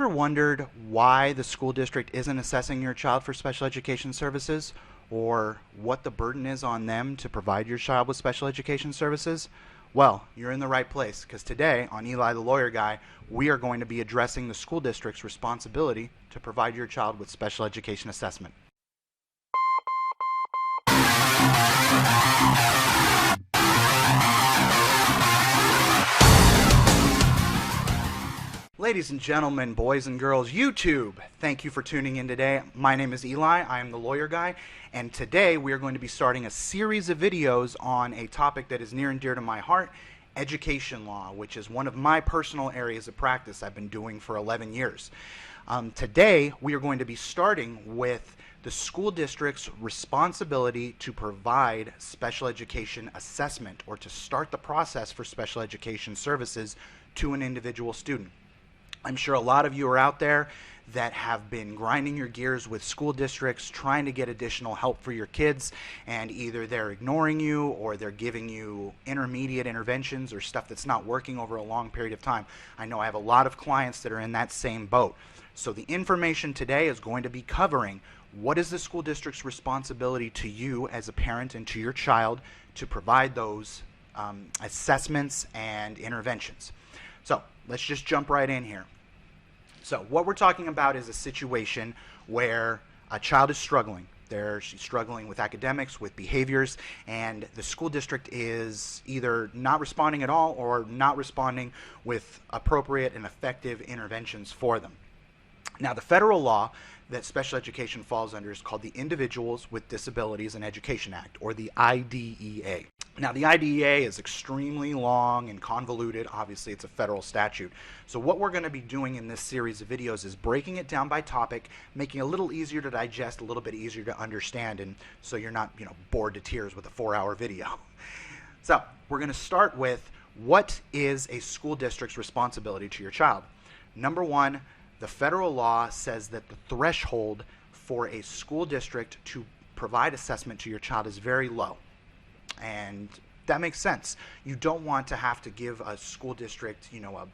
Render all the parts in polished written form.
ever wondered why the school district isn't assessing your child for special education services, or what the burden is on them to provide your child with special education services? Well, you're in the right place, because today on Eli the Lawyer Guy, we are going to be addressing the school district's responsibility to provide your child with special education assessment. Ladies and gentlemen, boys and girls, YouTube, thank you for tuning in today. My name is Eli, I am the Lawyer Guy, and today we are going to be starting a series of videos on a topic that is near and dear to my heart, education law, which is one of my personal areas of practice I've been doing for 11 years. Today we are going to be starting with the school district's responsibility to provide special education assessment, or to start the process for special education services to an individual student. I'm sure a lot of you are out there that have been grinding your gears with school districts trying to get additional help for your kids, and either they're ignoring you or they're giving you intermediate interventions or stuff that's not working over a long period of time. I know I have a lot of clients that are in that same boat. So the information today is going to be covering what is the school district's responsibility to you as a parent and to your child to provide those assessments and interventions. So let's just jump right in here. So what we're talking about is a situation where a child is struggling. She's struggling with academics, with behaviors, and the school district is either not responding at all or not responding with appropriate and effective interventions for them. Now, the federal law that special education falls under is called the Individuals with Disabilities in Education Act, or the IDEA. Now, the IDEA is extremely long and convoluted. Obviously, it's a federal statute. So what we're going to be doing in this series of videos is breaking it down by topic, making it a little easier to digest, a little bit easier to understand, and so you're not, bored to tears with a 4-hour video. So we're going to start with, what is a school district's responsibility to your child? Number one, the federal law says that the threshold for a school district to provide assessment to your child is very low. And that makes sense. You don't want to have to give a school district, a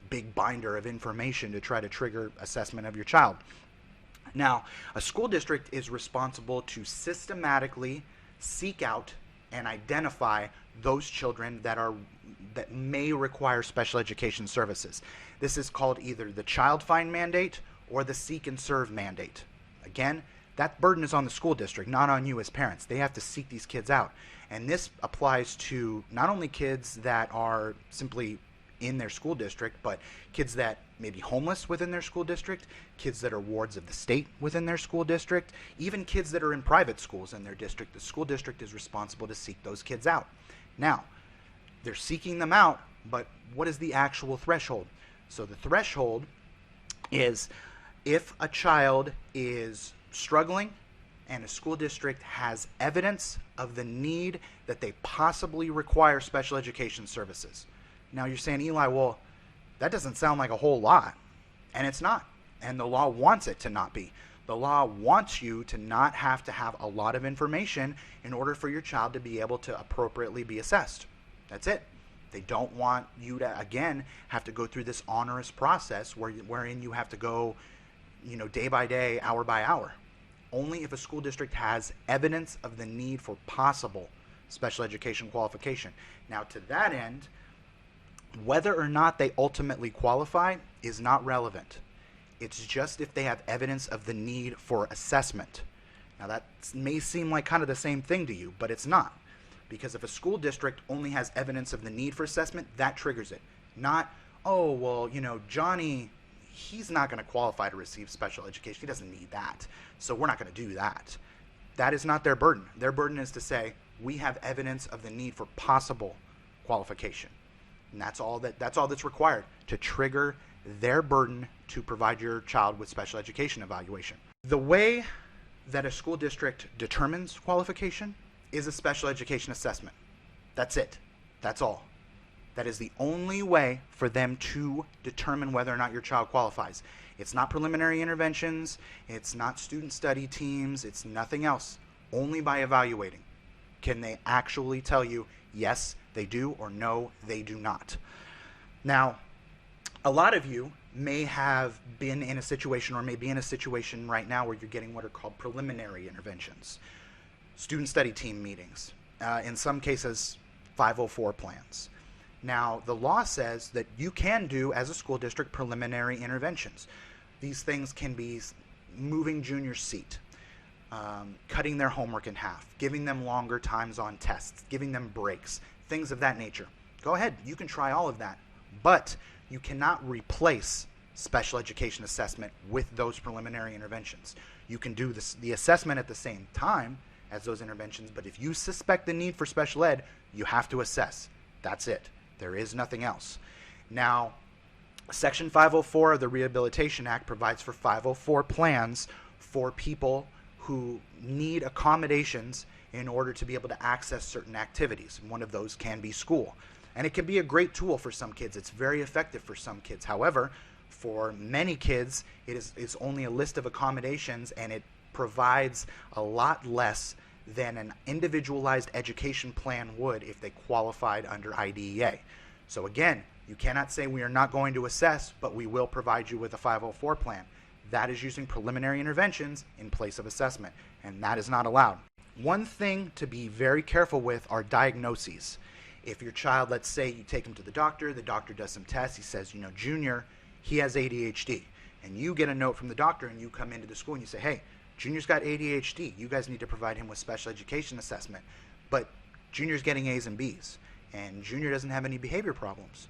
big binder of information to try to trigger assessment of your child. Now, a school district is responsible to systematically seek out and identify those children that may require special education services. This is called either the child find mandate or the seek and serve mandate. Again, that burden is on the school district, not on you as parents. They have to seek these kids out. And this applies to not only kids that are simply in their school district, but kids that may be homeless within their school district, kids that are wards of the state within their school district, even kids that are in private schools in their district. The school district is responsible to seek those kids out. Now, they're seeking them out, but what is the actual threshold? So the threshold is if a child is struggling and a school district has evidence of the need that they possibly require special education services. Now you're saying, Eli, well, that doesn't sound like a whole lot. And it's not. And the law wants it to not be. The law wants you to not have to have a lot of information in order for your child to be able to appropriately be assessed. That's it. They don't want you to, again, have to go through this onerous process wherein you have to go, day by day, hour by hour. Only if a school district has evidence of the need for possible special education qualification. Now, to that end, whether or not they ultimately qualify is not relevant. It's just if they have evidence of the need for assessment. Now, that may seem like kind of the same thing to you, but it's not. Because if a school district only has evidence of the need for assessment, that triggers it. Not, oh, well, Johnny, he's not going to qualify to receive special education. He doesn't need that. So we're not going to do that. That is not their burden. Their burden is to say, we have evidence of the need for possible qualification. And that's all that's required to trigger their burden to provide your child with special education evaluation. The way that a school district determines qualification is a special education assessment. That's it. That's all. That is the only way for them to determine whether or not your child qualifies. It's not preliminary interventions, it's not student study teams, it's nothing else. Only by evaluating can they actually tell you, yes, they do, or no, they do not. Now, a lot of you may have been in a situation or may be in a situation right now where you're getting what are called preliminary interventions, student study team meetings, in some cases 504 plans. Now, the law says that you can do, as a school district, preliminary interventions. These things can be moving junior's seat, cutting their homework in half, giving them longer times on tests, giving them breaks, things of that nature. Go ahead, you can try all of that, but you cannot replace special education assessment with those preliminary interventions. You can do the assessment at the same time as those interventions, but if you suspect the need for special ed, you have to assess. That's it. There is nothing else. Now, Section 504 of the Rehabilitation Act provides for 504 plans for people who need accommodations in order to be able to access certain activities. And one of those can be school. And it can be a great tool for some kids. It's very effective for some kids. However, for many kids, it's only a list of accommodations, and it provides a lot less than an individualized education plan would if they qualified under IDEA. So again, you cannot say we are not going to assess, but we will provide you with a 504 plan. That is using preliminary interventions in place of assessment, and that is not allowed. One thing to be very careful with are diagnoses. If your child, let's say you take him to the doctor does some tests, he says, Junior, he has ADHD, and you get a note from the doctor and you come into the school and you say, hey, Junior's got ADHD. You guys need to provide him with special education assessment. But Junior's getting A's and B's, and Junior doesn't have any behavior problems.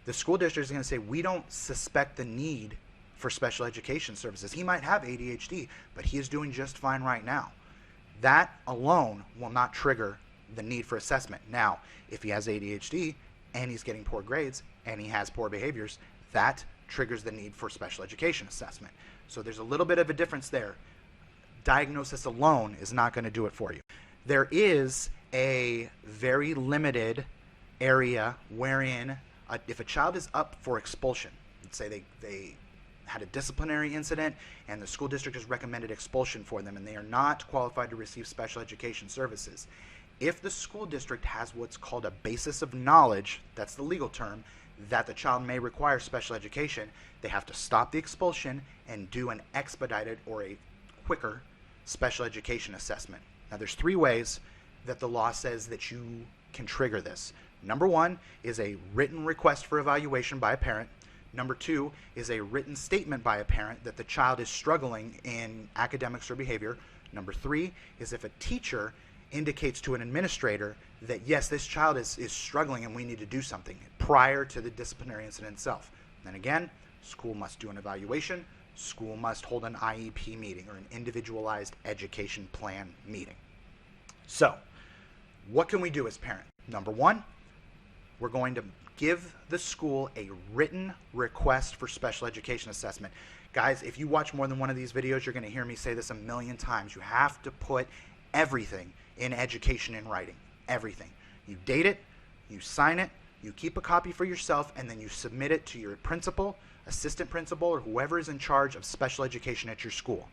The school district is going to say, we don't suspect the need for special education services. He might have ADHD, but he is doing just fine right now. That alone will not trigger the need for assessment. Now, if he has ADHD and he's getting poor grades and he has poor behaviors, that triggers the need for special education assessment. So there's a little bit of a difference there. Diagnosis alone is not going to do it for you. There is a very limited area wherein if a child is up for expulsion, let's say they had a disciplinary incident and the school district has recommended expulsion for them and they are not qualified to receive special education services. If the school district has what's called a basis of knowledge, that's the legal term, that the child may require special education, they have to stop the expulsion and do an expedited or a quicker special education assessment. Now, there's 3 ways that the law says that you can trigger this. Number 1 is a written request for evaluation by a parent. Number 2 is a written statement by a parent that the child is struggling in academics or behavior. Number 3 is if a teacher indicates to an administrator that, yes, this child is struggling and we need to do something prior to the disciplinary incident itself. Then again, school must do an evaluation. School must hold an IEP meeting or an individualized education plan meeting. So, what can we do as parents? Number 1, we're going to give the school a written request for special education assessment. Guys, if you watch more than one of these videos, you're going to hear me say this a million times. You have to put everything in education in writing. Everything. You date it, you sign it, you keep a copy for yourself, and then you submit it to your principal, assistant principal, or whoever is in charge of special education at your school.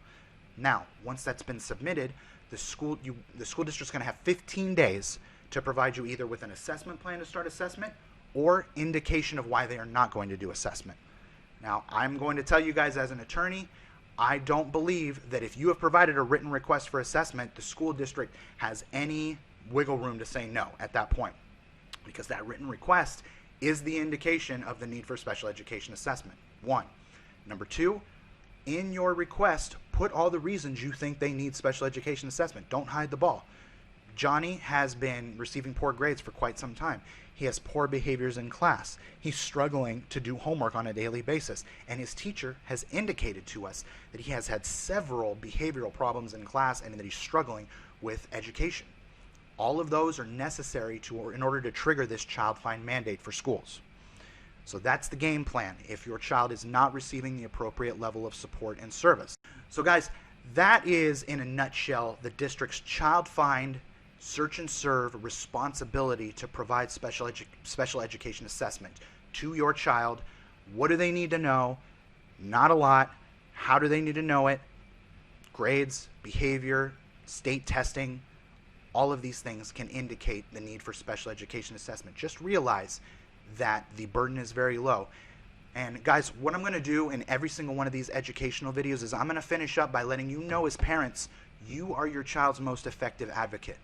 Now, once that's been submitted, the school district's going to have 15 days to provide you either with an assessment plan to start assessment or indication of why they are not going to do assessment. Now, I'm going to tell you guys as an attorney, I don't believe that if you have provided a written request for assessment, the school district has any wiggle room to say no at that point, because that written request is the indication of the need for special education assessment. 1. Number 2, in your request, put all the reasons you think they need special education assessment. Don't hide the ball. Johnny has been receiving poor grades for quite some time. He has poor behaviors in class. He's struggling to do homework on a daily basis. And his teacher has indicated to us that he has had several behavioral problems in class and that he's struggling with education. All of those are necessary in order to trigger this child find mandate for schools. So that's the game plan if your child is not receiving the appropriate level of support and service. So guys, that is in a nutshell the district's child find search and serve responsibility to provide special education assessment to your child. What do they need to know? Not a lot. How do they need to know it? Grades, behavior, state testing, all of these things can indicate the need for special education assessment. Just realize that the burden is very low. And guys, what I'm going to do in every single one of these educational videos is I'm going to finish up by letting you know, as parents, you are your child's most effective advocate.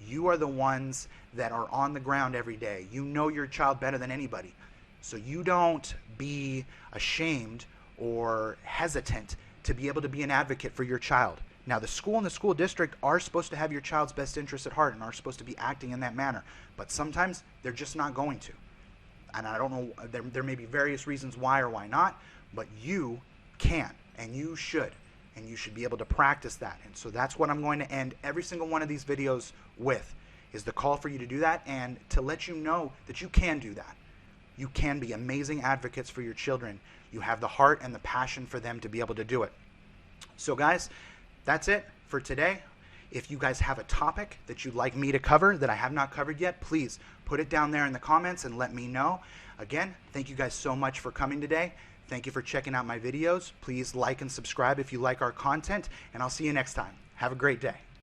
You are the ones that are on the ground every day. You know your child better than anybody. So you don't be ashamed or hesitant to be able to be an advocate for your child. Now, the school and the school district are supposed to have your child's best interest at heart and are supposed to be acting in that manner. But sometimes they're just not going to. And I don't know, there may be various reasons why or why not, but you can and you should. And you should be able to practice that. And so that's what I'm going to end every single one of these videos with, is the call for you to do that and to let you know that you can do that. You can be amazing advocates for your children. You have the heart and the passion for them to be able to do it. So guys, that's it for today. If you guys have a topic that you'd like me to cover that I have not covered yet, please put it down there in the comments and let me know. Again, thank you guys so much for coming today. Thank you for checking out my videos. Please like and subscribe if you like our content, and I'll see you next time. Have a great day.